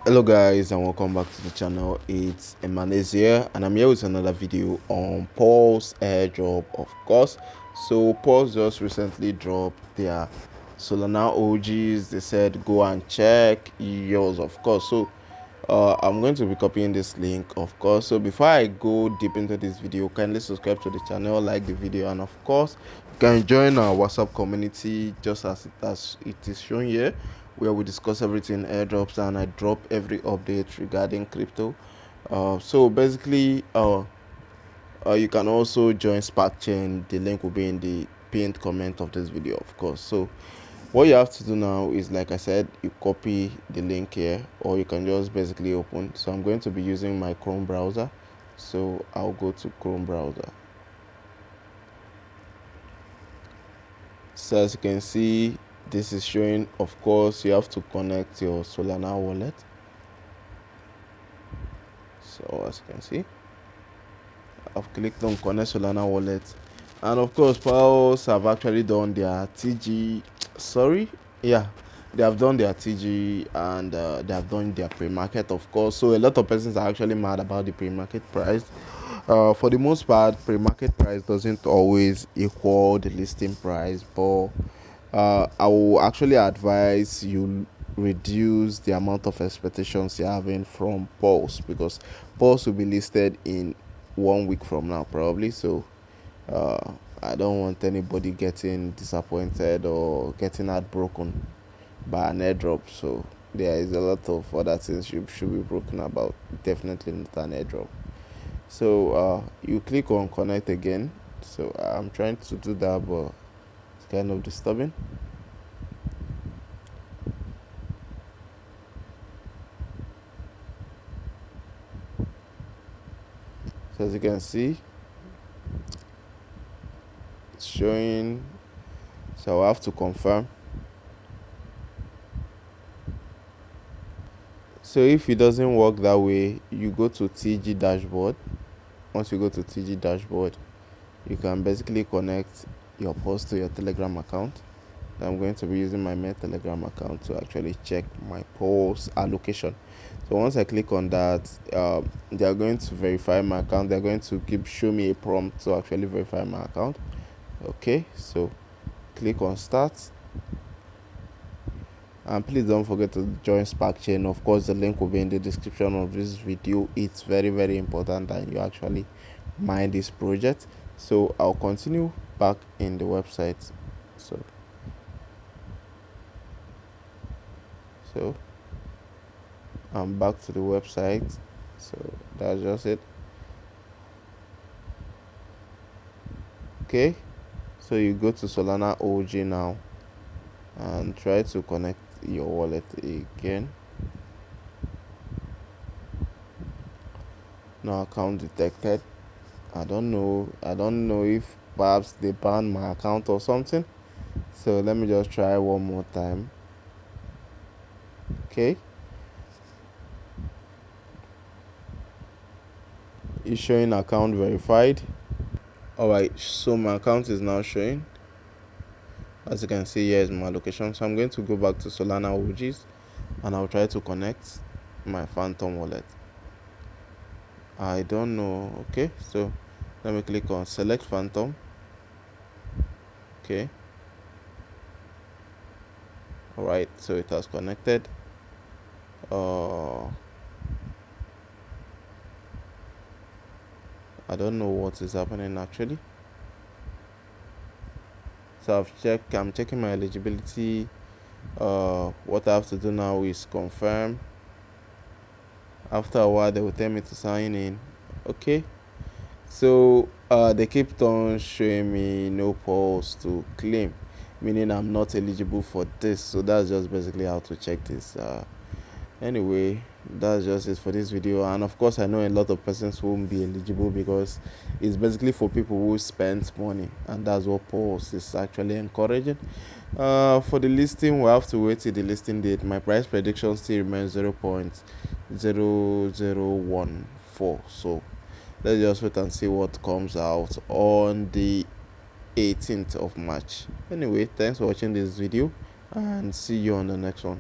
Hello guys, and welcome back to the channel. It's Emanes here, and I'm here with another video on Paws Airdrop, of course. So Paws just recently dropped their Solana OGs. They said go and check yours, of course. So I'm going to be copying this link, of course. So before I go deep into this video, kindly subscribe to the channel, like the video, and of course you can join our WhatsApp community just as it is shown here, where we discuss everything airdrops, and I drop every update regarding crypto. So basically, you can also join Spark Chain. The link will be in the pinned comment of this video, of course. So what you have to do now is, like I said, you copy the link here, or you can just basically open. So I'm going to be using my Chrome browser, so I'll go to Chrome browser. So as you can see, this is showing, of course, you have to connect your Solana wallet. So as you can see, I've clicked on connect Solana wallet, and of course Paws have actually done their TG. They have done their TG, and they have done their pre-market, of course. So a lot of persons are actually mad about the pre-market price. For the most part, pre-market price doesn't always equal the listing price, but I will actually advise you reduce the amount of expectations you're having from Pulse, because Pulse will be listed in 1 week from now probably. So I don't want anybody getting disappointed or getting heartbroken by an airdrop. So there is a lot of other things you should be broken about, definitely not an airdrop. So you click on connect again. So I'm trying to do that, but it's kind of disturbing. So as you can see, it's showing. So I have to confirm. So if it doesn't work that way, you go to TG dashboard. Once you go to TG dashboard, you can basically connect your post to your Telegram account. I'm going to be using my main Telegram account to actually check my post allocation. So once I click on that, they are going to verify my account. They're going to show me a prompt to actually verify my account. Okay, so click on start, and please don't forget to join Spark Chain. Of course, the link will be in the description of this video. It's very important that you actually mine this project. So I'll continue back in the website. So I'm back to the website. So that's just it. Okay, so you go to Solana OG now and try to connect your wallet again. No account detected. I don't know if perhaps they banned my account or something. So let me just try one more time. Okay, it's showing account verified. Alright, so my account is now showing. As you can see, here is my location. So I'm going to go back to Solana OGs, and I'll try to connect my Phantom wallet. I don't know. Okay, so let me click on select Phantom. Okay, alright, so it has connected. I don't know what is happening actually. So I'm checking my eligibility. What I have to do now is confirm. After a while, they will tell me to sign in. Okay, so they kept on showing me no pulse to claim, meaning I'm not eligible for this. So that's just basically how to check this. Anyway, that's just it for this video. And of course, I know a lot of persons won't be eligible, because it's basically for people who spend money, and that's what Pulse is actually encouraging. For the listing, we have to wait till the listing date. My price prediction still remains 0.0014. So let's just wait and see what comes out on the 18th of March. Anyway, thanks for watching this video, and see you on the next one.